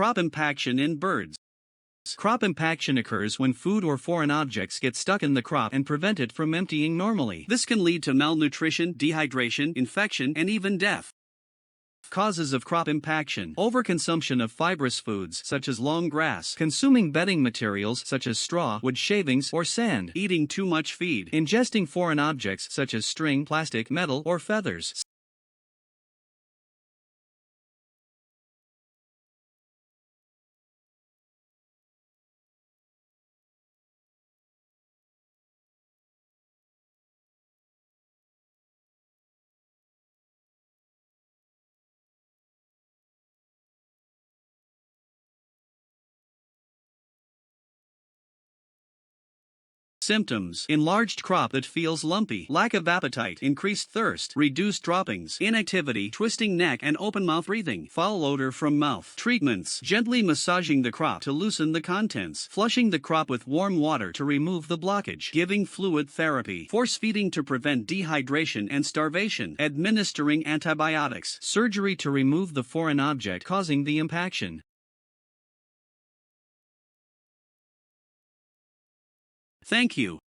Crop impaction in birds. Crop impaction occurs when food or foreign objects get stuck in the crop and prevent it from emptying normally. This can lead to malnutrition, dehydration, infection, and even death. Causes of crop impaction: overconsumption of fibrous foods such as long grass, consuming bedding materials such as straw, wood shavings, or sand, eating too much feed, ingesting foreign objects such as string, plastic, metal, or feathers. Symptoms: enlarged crop that feels lumpy, lack of appetite, increased thirst, reduced droppings, inactivity, twisting neck and open mouth breathing, foul odor from mouth. Treatments: gently massaging the crop to loosen the contents, flushing the crop with warm water to remove the blockage, giving fluid therapy, force feeding to prevent dehydration and starvation, administering antibiotics, surgery to remove the foreign object causing the impaction. Thank you.